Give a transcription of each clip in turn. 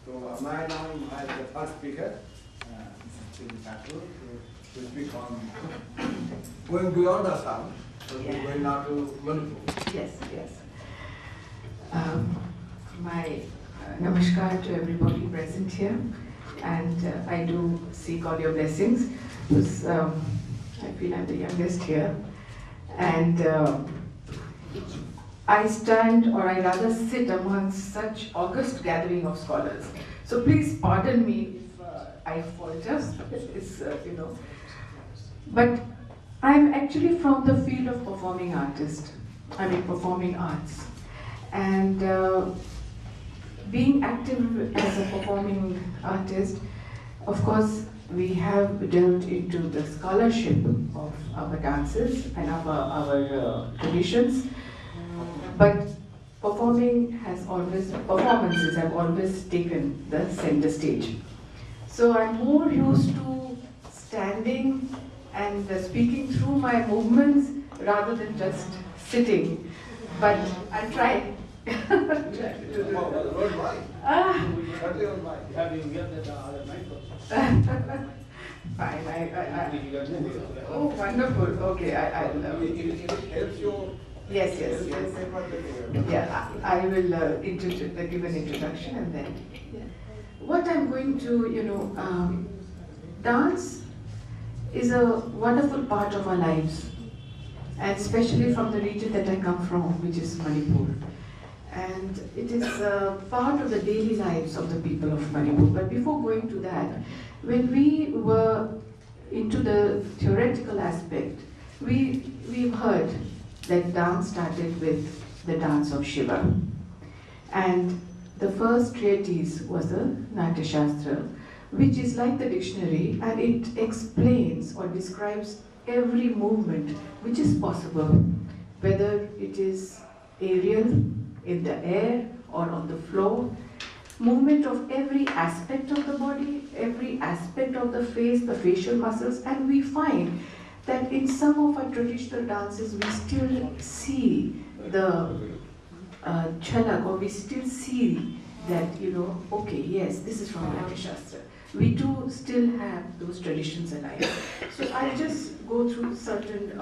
So my name as the first speaker, Mr. Thakur, to speak on going beyond Assam, so we're going now to Manipur. Yes, yes. My namaskar to everybody present here, and I do seek all your blessings, because I feel I'm the youngest here, and I stand, or I rather sit amongst such august gathering of scholars. So please pardon me if I falter, but I'm actually from the field of performing arts. And being active as a performing artist, of course, we have delved into the scholarship of our dances and our traditions, but performances have always taken the center stage. So I'm more used to standing and speaking through my movements rather than just sitting. But I'll try. Fine. Oh, wonderful. Okay, I'll. If it helps you. Yes. Yeah, I will give an introduction, and then what I'm going to, dance is a wonderful part of our lives, and especially from the region that I come from, which is Manipur. And it is part of the daily lives of the people of Manipur. But before going to that, when we were into the theoretical aspect, we've heard that dance started with the dance of Shiva. And the first treatise was the Natya Shastra, which is like the dictionary, and it explains or describes every movement which is possible, whether it is aerial, in the air or on the floor, movement of every aspect of the body, every aspect of the face, the facial muscles, and we find that in some of our traditional dances we still see the jhalak, or we still see that, okay, yes, this is from Natya Shastra. We do still have those traditions alive. So I'll just go through certain,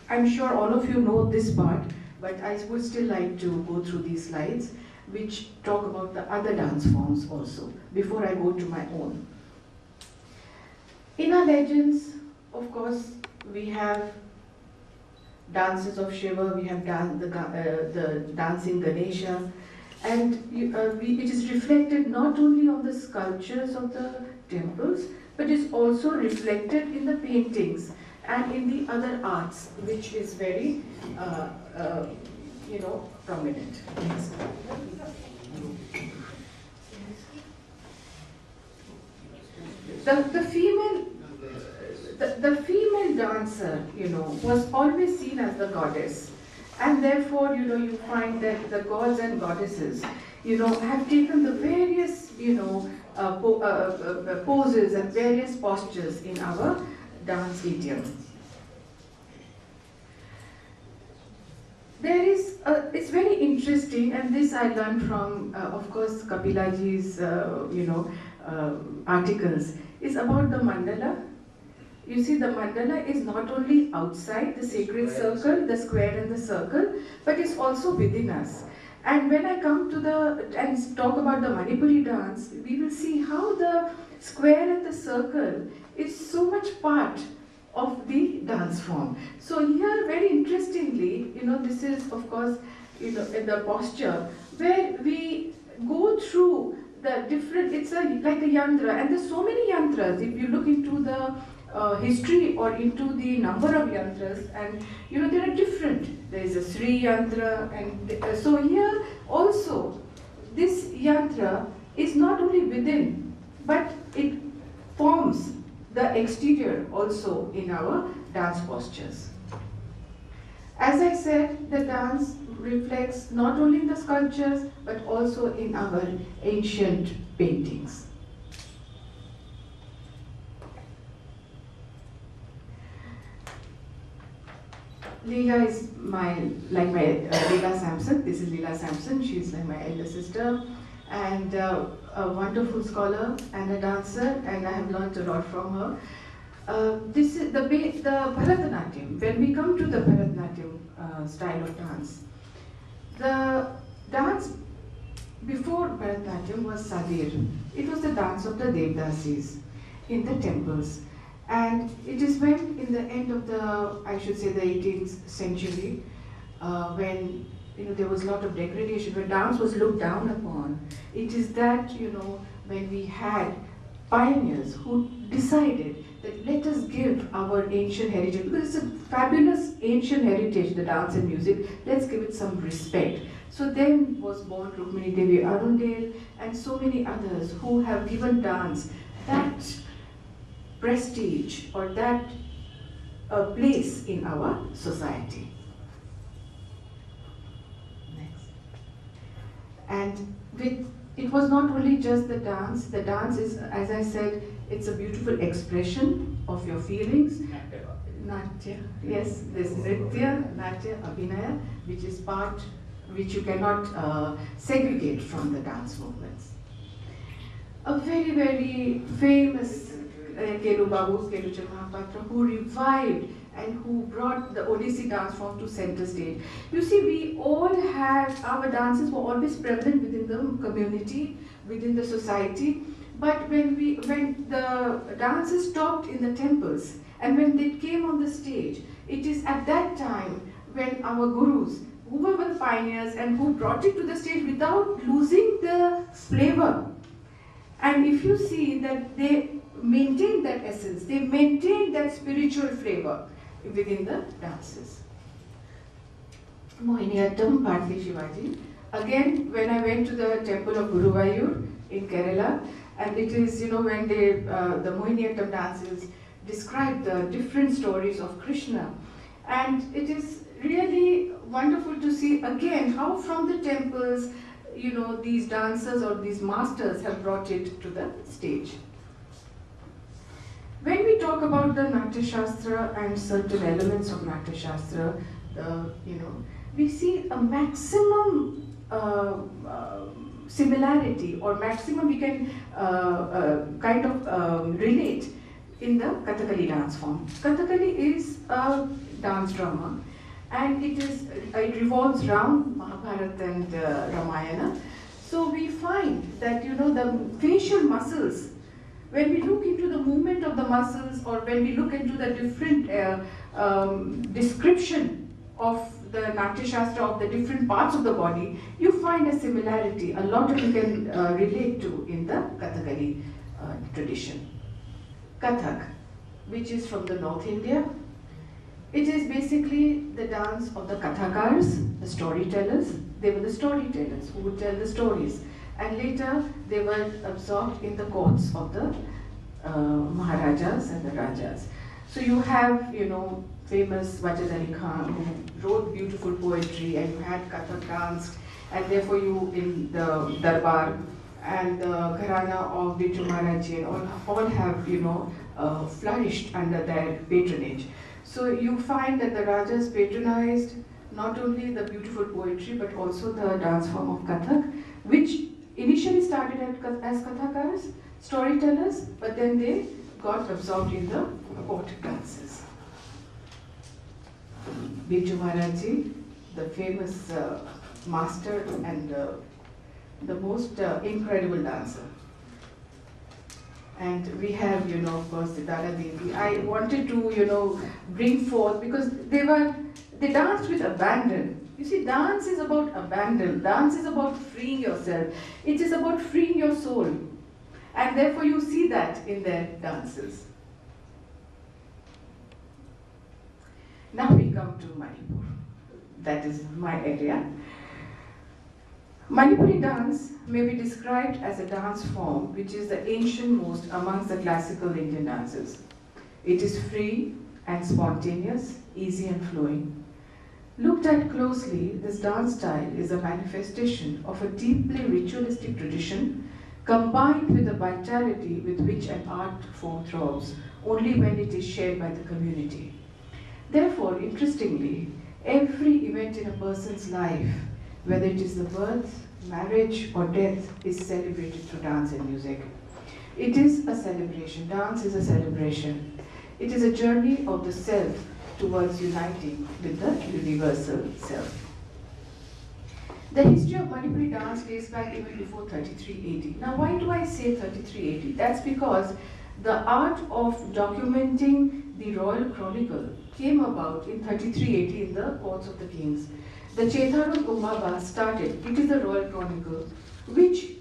I'm sure all of you know this part, but I would still like to go through these slides which talk about the other dance forms also, before I go to my own. In our legends, of course, we have dances of Shiva, we have the dancing Ganesha, and it is reflected not only on the sculptures of the temples, but is also reflected in the paintings and in the other arts, which is very, prominent. The female dancer, was always seen as the goddess, and therefore, you find that the gods and goddesses, have taken the various, poses and various postures in our dance idiom. It's very interesting, and this I learned from, of course, Kapilaji's, articles, is about the mandala. You see, the mandala is not only outside the sacred circle, the square and the circle, but it's also within us. And when I come to and talk about the Manipuri dance, we will see how the square and the circle is so much part of the dance form. So here, very interestingly, this is, of course, in the posture, where we go through the different, it's like a yantra, and there's so many yantras. If you look into the history or into the number of yantras, and there are different. There is a Sri yantra, and so here also, this yantra is not only within, but it forms the exterior also in our dance postures. As I said, the dance reflects not only in the sculptures, but also in our ancient paintings. Leela is Leela Samson. This is Leela Samson. She's like my elder sister. and a wonderful scholar and a dancer, and I have learned a lot from her. This is the Bharatanatyam. When we come to the Bharatanatyam style of dance, the dance before Bharatanatyam was Sadir. It was the dance of the Devdasis in the temples. And it is when, in the end of the, I should say, the 18th century, when there was a lot of degradation, when dance was looked down upon, it is that, when we had pioneers who decided that let us give our ancient heritage, because it's a fabulous ancient heritage, the dance and music, let's give it some respect. So then was born Rukmini Devi Arundel and so many others who have given dance that prestige or that place in our society. Next. And it was not only just the dance is, as I said, it's a beautiful expression of your feelings. Natya, yes, there's Nritya, Natya, Abhinaya, which is part which you cannot segregate from the dance movements. A very, very famous Kelu Babu, Keluchan Mahapatra, who revived and who brought the Odissi dance form to center stage. You see, we all had, our dances were always prevalent within the community, within the society, but when the dances stopped in the temples and when they came on the stage, it is at that time when our gurus, who were the pioneers and who brought it to the stage without losing the flavor. And if you see that they maintained that essence, they maintained that spiritual flavor within the dances. Mohiniyattam, Bharati Shivaji. Again, when I went to the temple of Guruvayur in Kerala, and it is, when they, the Mohiniyattam dances describe the different stories of Krishna. And it is really wonderful to see again how from the temples, these dancers or these masters have brought it to the stage. When we talk about the Natya Shastra and certain elements of Natya Shastra, we see a maximum similarity or maximum we can kind of relate in the Kathakali dance form. Kathakali is a dance drama, and it revolves around Mahabharata and Ramayana. So we find that the facial muscles, when we look into the movement of the muscles, or when we look into the different description of the Natya Shastra of the different parts of the body, you find a similarity. A lot of you can relate to in the Kathakali tradition. Kathak, which is from the North India. It is basically the dance of the Kathakars, the storytellers. They were the storytellers who would tell the stories. And later they were absorbed in the courts of the Maharajas and the Rajas. So you have, famous Wajid Ali Khan, who wrote beautiful poetry, and you had Kathak dance, and therefore you in the Darbar and the Gharana of Bijju Maharaj all have, flourished under their patronage. So you find that the Rajas patronized not only the beautiful poetry but also the dance form of Kathak, which initially started as Kathakars, storytellers, but then they got absorbed in the court dances. Bijju Maharaj, the famous master and the most incredible dancer. And we have, of course, the Dada Devi. I wanted to, bring forth, because they danced with abandon. You see, dance is about abandon. Dance is about freeing yourself. It is about freeing your soul. And therefore you see that in their dances. Now we come to Manipur. That is my area. Manipuri dance may be described as a dance form which is the ancient-most amongst the classical Indian dances. It is free and spontaneous, easy and flowing. Looked at closely, this dance style is a manifestation of a deeply ritualistic tradition combined with the vitality with which an art form throbs only when it is shared by the community. Therefore, interestingly, every event in a person's life, whether it is the birth, marriage or death is celebrated through dance and music. It is a celebration. Dance is a celebration. It is a journey of the self towards uniting with the universal self. The history of Manipuri dance dates back even before 33 AD. Now, why do I say 33 AD? That's because the art of documenting the royal chronicle came about in 33 AD in the courts of the kings. The Chetharun Ummaba started, it is the royal chronicle, which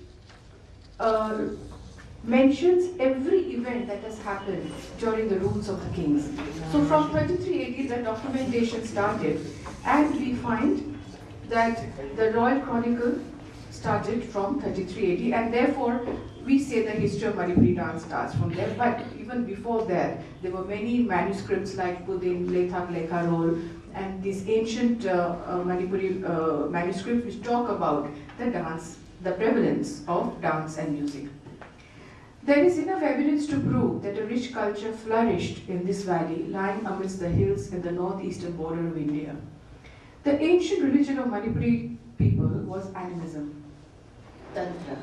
mentions every event that has happened during the rules of the kings. So from 33 AD, the documentation started, and we find that the royal chronicle started from 33 AD, and therefore we say the history of Manipuri dance starts from there. But even before that, there were many manuscripts like Pudin, Lethak, Lekharol, and these ancient Manipuri manuscripts which talk about the dance, the prevalence of dance and music. There is enough evidence to prove that a rich culture flourished in this valley lying amidst the hills in the northeastern border of India. The ancient religion of Manipuri people was animism, Tantra,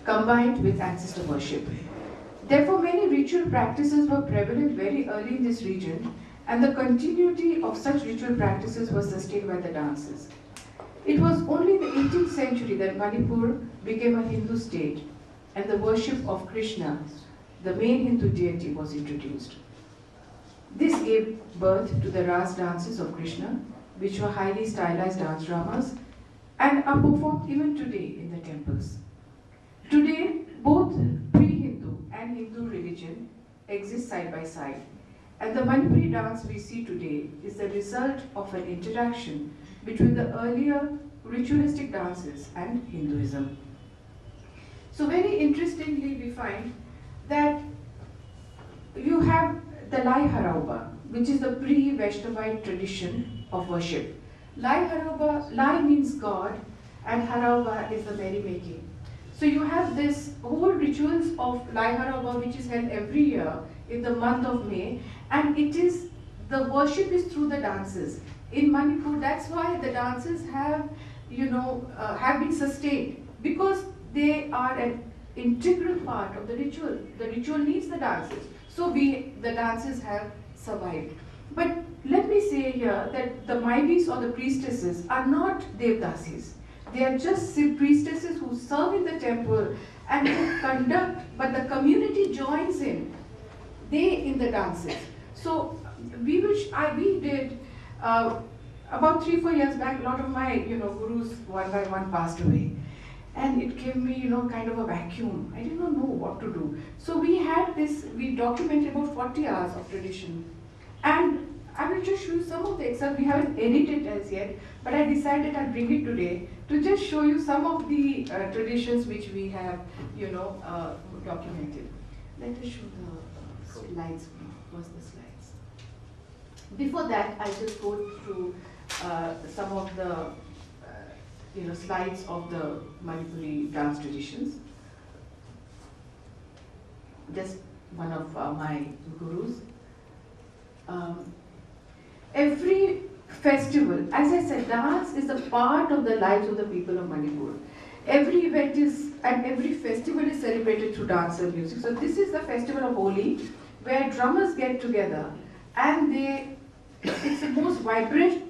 combined with ancestor worship. Therefore, many ritual practices were prevalent very early in this region, and the continuity of such ritual practices was sustained by the dances. It was only in the 18th century that Manipur became a Hindu state, and the worship of Krishna, the main Hindu deity, was introduced. This gave birth to the Ras dances of Krishna, which were highly stylized dance dramas and are performed even today in the temples. Today, both pre-Hindu and Hindu religion exist side by side, and the Manipuri dance we see today is the result of an interaction between the earlier ritualistic dances and Hinduism. So very interestingly, we find that you have the Lai Harauba, which is the pre-Vaishnavite tradition of worship. Lai Harauba, Lai means God, and Harauba is the merrymaking. So you have this whole rituals of Lai Harauba, which is held every year in the month of May, and it is, the worship is through the dances. In Manipur, that's why the dances have, have been sustained, because they are an integral part of the ritual. The ritual needs the dances. So the dances have survived. But let me say here that the Maibis or the priestesses are not Devdasis. They are just priestesses who serve in the temple and who conduct, but the community joins in the dances. So we did about 3-4 years back, a lot of my gurus one by one passed away. And it gave me, kind of a vacuum. I did not know what to do. So we documented about 40 hours of tradition. And I will just show you some of the excerpts. We haven't edited as yet, but I decided I'll bring it today to just show you some of the traditions which we have, documented. Let us show the slides. What's the slides? Before that, I'll just go through some of the slides of the Manipuri dance traditions. Just one of my gurus. Every festival, as I said, dance is a part of the lives of the people of Manipur. Every event and every festival is celebrated through dance and music. So this is the festival of Holi, where drummers get together, and it's the most vibrant.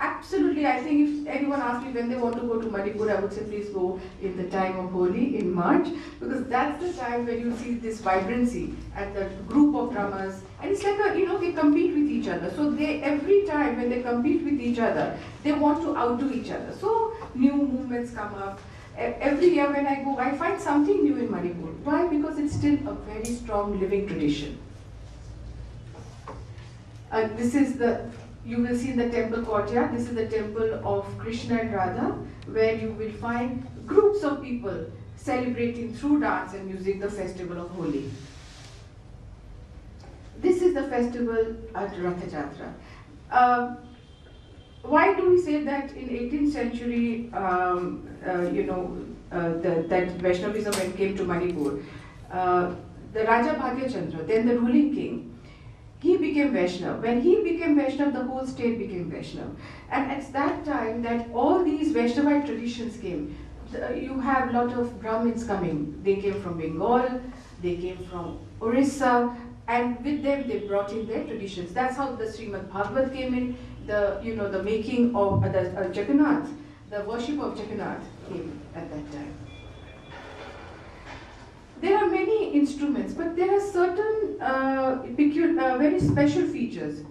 Absolutely, I think if anyone asked me when they want to go to Manipur, I would say please go in the time of Holi in March, because that's the time when you see this vibrancy and the group of drummers. And it's like they compete with each other. So every time when they compete with each other, they want to outdo each other. So new movements come up. Every year when I go, I find something new in Manipur. Why? Because it's still a very strong living tradition. You will see in the temple courtyard, this is the temple of Krishna and Radha, where you will find groups of people celebrating through dance and music the festival of Holi. This is the festival at Ratha Jatra. Why do we say that in 18th century, that Vaishnavism when came to Manipur, the Raja Bhagya Chandra, then the ruling king, he became Vaishnav. When he became Vaishnav, the whole state became Vaishnav. And it's that time that all these Vaishnavite traditions came. you have a lot of Brahmins coming. They came from Bengal, they came from Orissa, and with them they brought in their traditions. That's how the Srimad Bhagavad came in. The making of the Jagannath, the worship of Jagannath came at that time. There are many instruments, but there are certain very special features.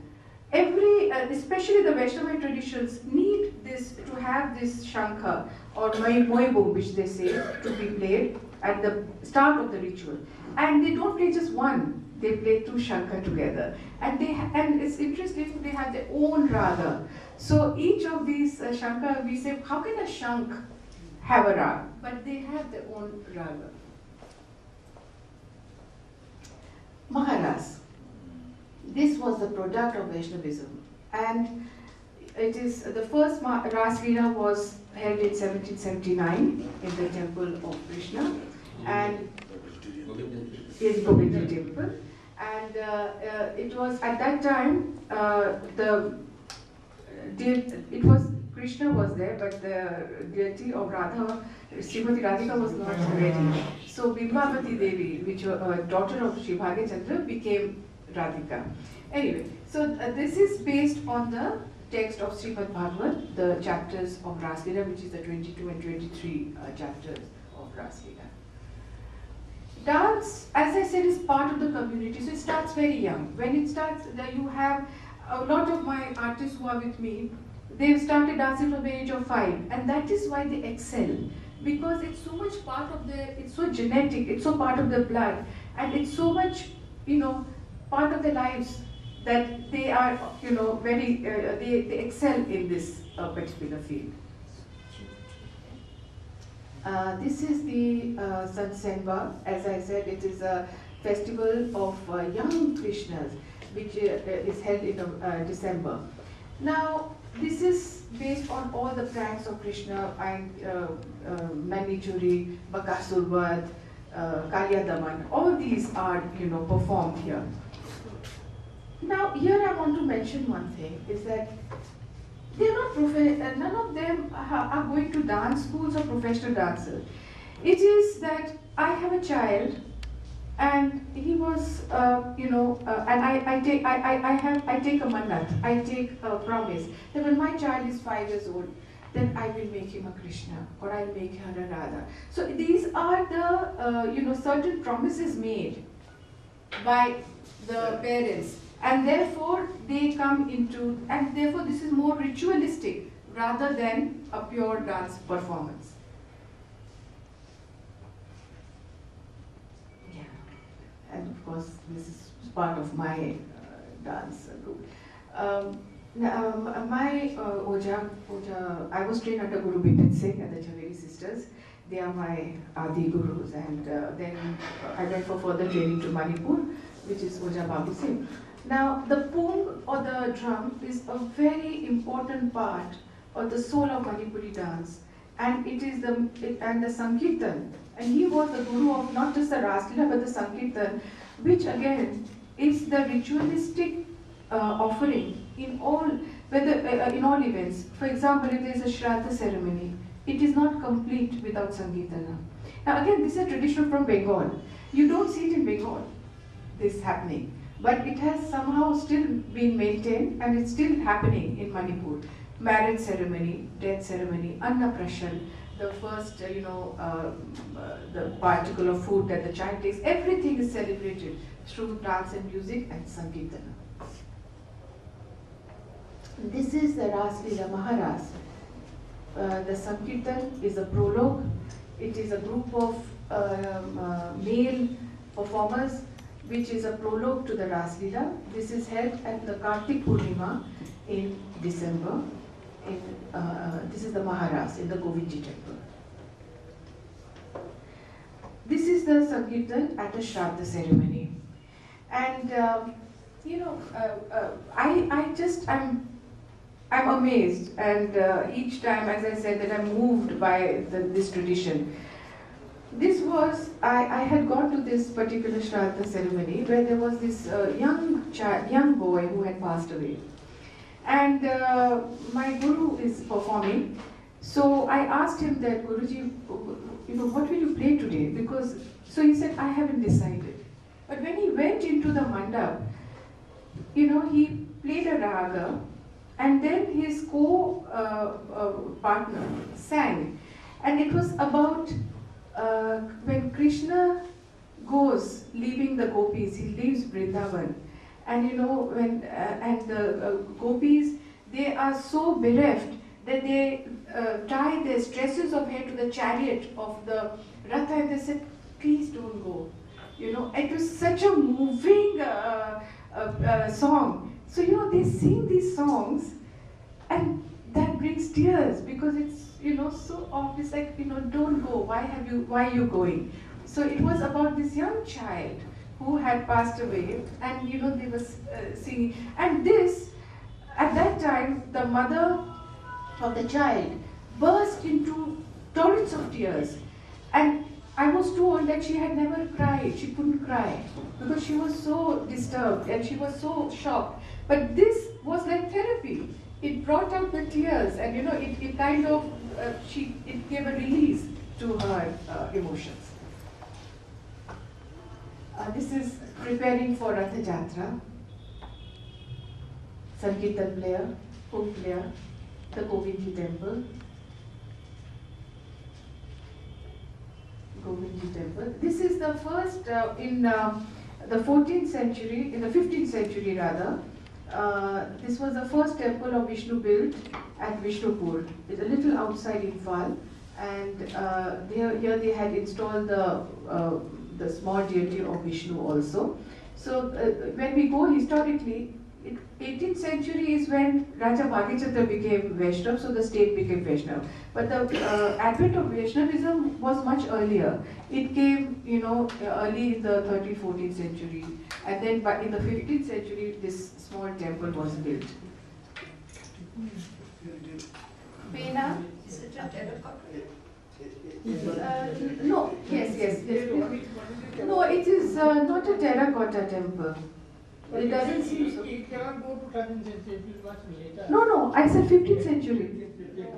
Especially the Vaishnava traditions need this to have this shankha or moibung, which they say, to be played at the start of the ritual. And they don't play just one; they play two shankha together. And it's interesting, they have their own raga. So each of these shankha, we say, how can a shank have a raga? But they have their own raga. Maharas. This was the product of Vaishnavism, and it is the first Ras Leela was held in 1779 in the temple of Krishna, and in Govinda temple, and it was at that time it was Krishna was there, but the deity of Radha, Srimati Radhika, was not ready. So Bimbavati Devi, which was a daughter of Sri Bhagyachandra, became Radhika. Anyway, so this is based on the text of Srimad Bhagavad, the chapters of Ras Leela, which is the 22 and 23 chapters of Ras Leela. Dance, as I said, is part of the community, so it starts very young. When it starts, you have a lot of my artists who are with me, they've started dancing from the age of 5, and that is why they excel, because it's so much part of their, it's so genetic, it's so part of their blood, and it's so much, part of their lives that they are, very, they excel in this particular field. This is the Satsenva. As I said, it is a festival of young Krishnas, which is held in December. Now, this is based on all the pranks of Krishna and Manichuri, Bakasur Vada, Kalya Daman. All these are, performed here. Now, here I want to mention one thing, is that they're not none of them are going to dance schools or professional dancers. It is that I have a child, and he was, and I take a mannat, I take a promise that when my child is 5 years old, then I will make him a Krishna, or I'll make her a Radha. So these are the, certain promises made by the parents, and therefore they come into, and therefore this is more ritualistic rather than a pure dance performance. Yeah, and of course this is part of my dance group. My Oja, I was trained under Guru Bitan Singh and the Jhaveri sisters. They are my Adi Gurus, and then I went for further training to Manipur, which is Oja Babu Singh. Now, the pung or the drum is a very important part of the soul of Manipuri dance, and it is the Sankirtan. And he was the guru of not just the Ras Leela but the Sankirtan, which again is the ritualistic offering in all in all events. For example, if there is a Shraddha ceremony, it is not complete without Sankirtana. Now again, this is a tradition from Bengal. You don't see it in Bengal, this happening. But it has somehow still been maintained, and it's still happening in Manipur. Marriage ceremony, death ceremony, Annaprashan, the first, the particle of food that the child takes, everything is celebrated through dance and music and Sankirtana. This is the Ras Leela Maharas. The Sankirtan is a prologue. It is a group of male performers, which is a prologue to the Ras Leela. This is held at the Kartik Purnima in December. This is the Maharas in the Govindji temple. This is the Sankirtan at a Shraddha ceremony. And, I'm amazed, and each time, as I said, that I'm moved by this tradition. This was, I had gone to this particular Shraddha ceremony where there was this young boy who had passed away. And my guru is performing, So I asked him that, Guruji, what will you play today? So he said, I haven't decided. But when he went into the mandap, he played a raga, and then his co-partner sang. And it was about when Krishna goes, leaving the gopis, he leaves Vrindavan. And and the gopis, they are so bereft that they tie their stresses of hair to the chariot of the Ratha, and they said, please don't go. It was such a moving song. So, they sing these songs, and that brings tears because it's, so obvious, like, don't go, why are you going? So it was about this young child who had passed away, and, they were singing. And at that time, the mother of the child burst into torrents of tears. And I was told that she had never cried, she couldn't cry, because she was so disturbed and she was so shocked. But this was like therapy. It brought out the tears, and it kind of, it gave a release to her emotions. This is preparing for Ratha Jatra. Sankirtan player, folk player, the Govindji temple. Govindji temple. This is the first in the 14th century, in the 15th century rather. This was the first temple of Vishnu built at Vishnupur. It's a little outside Imphal, and here they had installed the small deity of Vishnu also. So when we go historically, 18th century is when Raja Bhagichatra became Vaishnav, so the state became Vaishnav. But the advent of Vaishnavism was much earlier. It came, early in the 13th, 14th century. And then in the 15th century, this small temple was built. Pena? Is it a terracotta? No, yes. No, it is not a terracotta temple. It doesn't seem so. It cannot go to 13th century, it is much later. No, I said 15th century.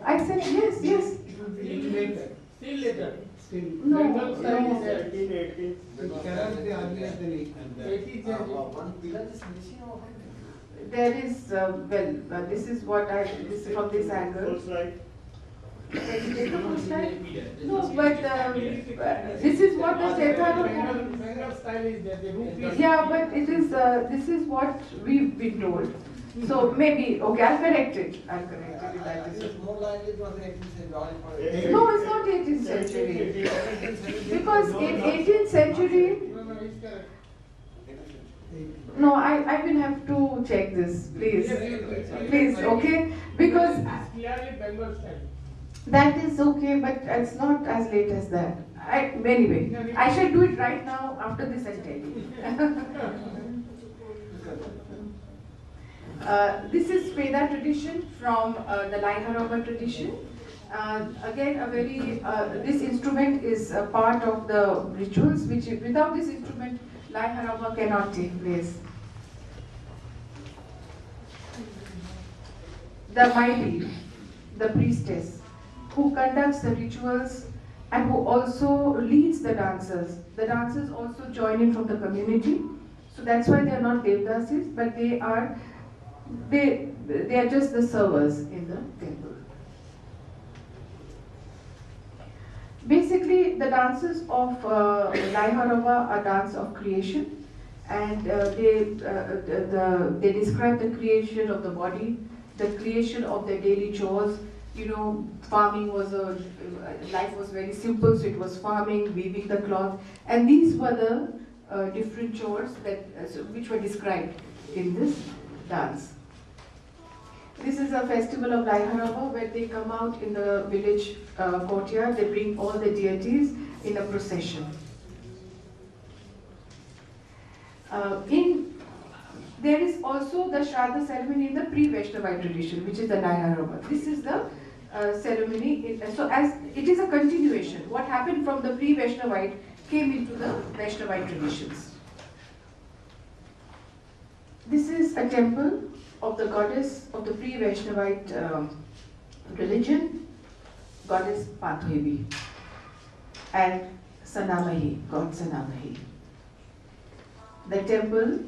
I said yes. Still later. No. Bengal style is there. 1818. It cannot be earlier than 18th century. One pillar is missing over There is, this is this is from this angle. No, but this is what the Chaitanya. Bengal style is there. The roof is. Yeah, but it is. This is what we've been told. So maybe okay. I'll correct it. If that is it. more likely it was 18th century. No, it's not 18th century. Because in 18th century. No, it's correct. No, I will have to check this, please. Please, okay? Because It's clearly Bengal style. that is okay, but it's not as late as that. Anyway, I shall do it right now after this and tell you. This is Veda tradition from the Laiharava tradition. Again, this instrument is a part of the rituals, which without this instrument, Laiharava cannot take place. The Maili, the priestess, who conducts the rituals and who also leads the dancers. The dancers also join in from the community. So that's why they are not Devdasis, but they are just the servers in the temple. Basically, the dances of Laiharava are dance of creation, and they describe the creation of the body, the creation of their daily chores. Farming life was very simple, so it was farming, weaving the cloth, and these were the different chores which were described in this dance. This is a festival of Laiharava where they come out in the village courtyard. They bring all the deities in a procession. There is also the Shraddha ceremony in the pre-Vaishnavite tradition, which is the Laiharava. This is the ceremony. So as it is a continuation, what happened from the pre-Vaishnavite came into the Vaishnavite traditions. This is a temple of the goddess of the pre-Vaishnavite religion. goddess Pathevi, and Sanamahi, god Sanamahi. The temple,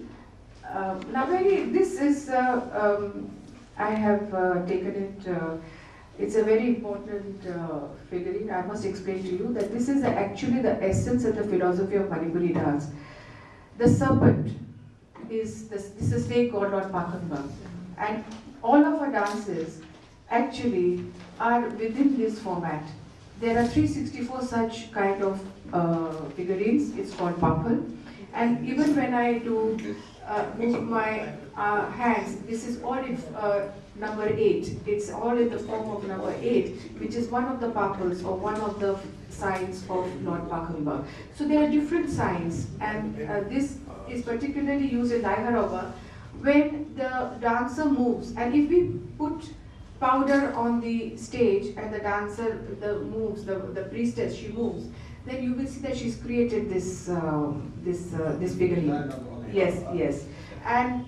this is, I have taken it, it's a very important figurine. I must explain to you that this is actually the essence of the philosophy of Manipuri dance. The serpent is the snake god Lord Pakamba, and all of our dances actually are within this format. There are 364 such kind of figurines. It's called Papal, and even when I do move my hands, this is all in number 8. It's all in the form of number 8, which is one of the Papals or one of the signs of Lord Pakamba. So there are different signs, and this is particularly used in Laiharova when the dancer moves. And if we put powder on the stage and the dancer the priestess, she moves, then you will see that she's created this this figurine. Yes. And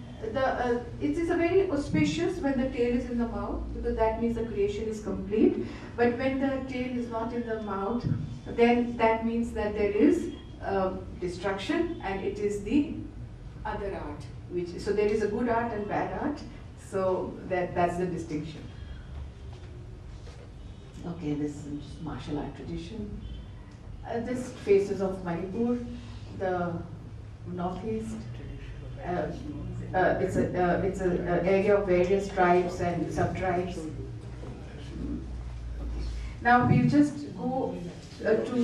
it is a very auspicious when the tail is in the mouth, because that means the creation is complete. But when the tail is not in the mouth, then that means that there is destruction, and it is the other art. So there is a good art and bad art. So that's the distinction. Okay, this is martial art tradition. This faces of Manipur, the northeast. It's an area of various tribes and sub-tribes. Now we'll just go to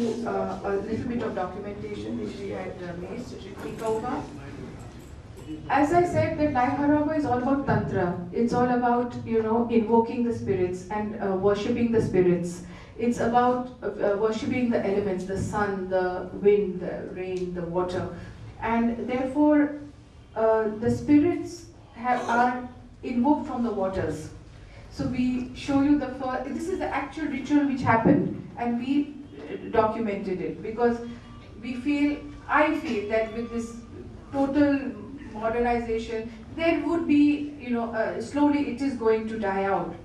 a little bit of documentation which we had made. Tikova. As I said, that Laiharova is all about Tantra. It's all about, invoking the spirits and worshipping the spirits. It's about worshipping the elements, the sun, the wind, the rain, the water. And therefore, the spirits are invoked from the waters. So we show you this is the actual ritual which happened, and we documented it, because I feel that with this total modernization, there would be, slowly it is going to die out,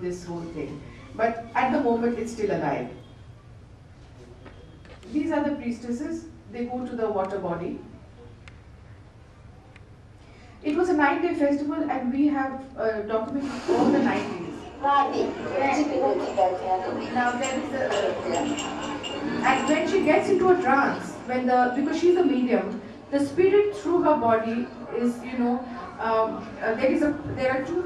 this whole thing. But at the moment, it's still alive. These are the priestesses. They go to the water body. It was a 9-day festival, and we have documented all the 9 days. Now there is and when she gets into a trance, because she's a medium, the spirit through her body is, there are two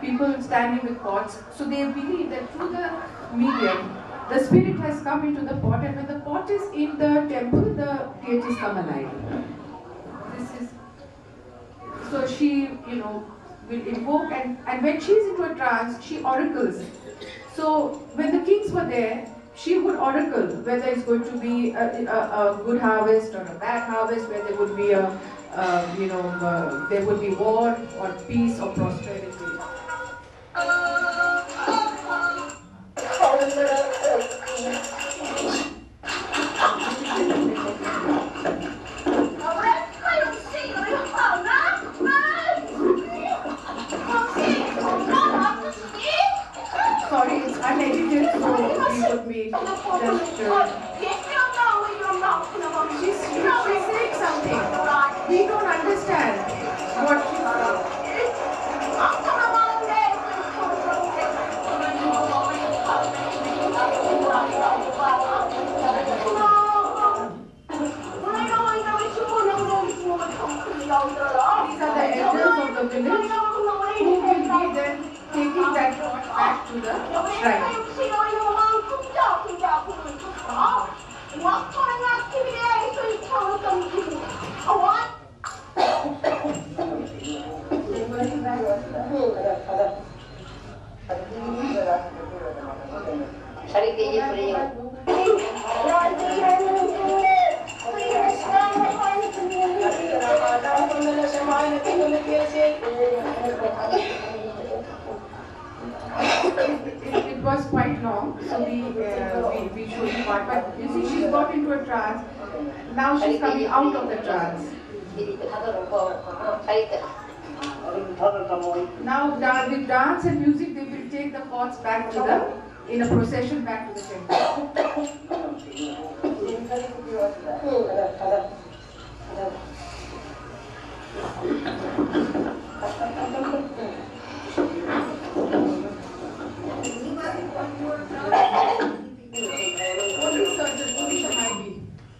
people standing with pots, so they believe that through the medium, the spirit has come into the pot, and when the pot is in the temple, the deities come alive. So she, will invoke, and when she's into a trance, she oracles. So when the kings were there, she would oracle whether it's going to be a good harvest or a bad harvest, where there would be there would be war or peace or prosperity. Sorry, it's unedited, so we would be just... She's saying something. We don't understand what she's saying. These are the elders of the village who will be then taking that pot back to the shrine. It was quite long, so we showed you part, but you see she's got into a trance. Now she's coming out of the trance. Now, with dance and music, they will take the pots back to in a procession back to the temple.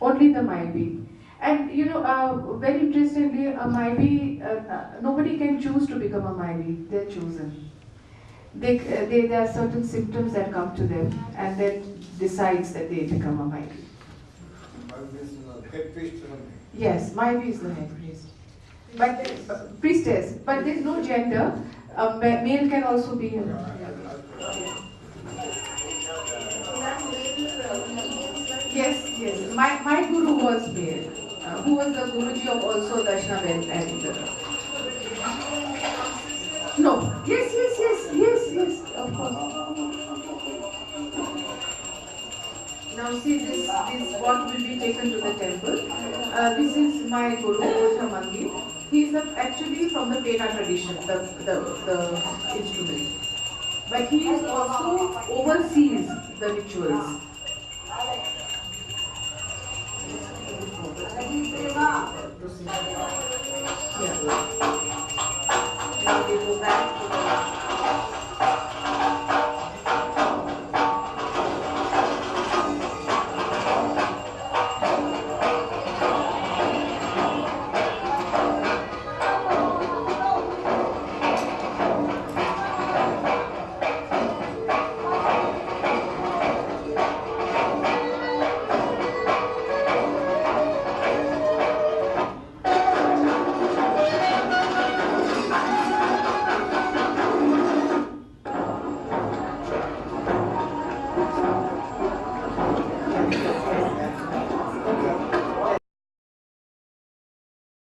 Only the Maibi. And you know, very interestingly, a Maibi, nobody can choose to become a Maibi. They're chosen. There are certain symptoms that come to them, and then decides that they become a Maibi. Maibi is the head priest or something? Yes, Maibi is the head priest. But priestess. But there is no gender. Male can also be. Yes, yes. My guru was male. Who was the Guruji of also Darshana and no. Yes, of course. Now see this pot will be taken to the temple. This is my Guru, Mangi. He is actually from the Pena tradition, the instrument. But he is also oversees the rituals.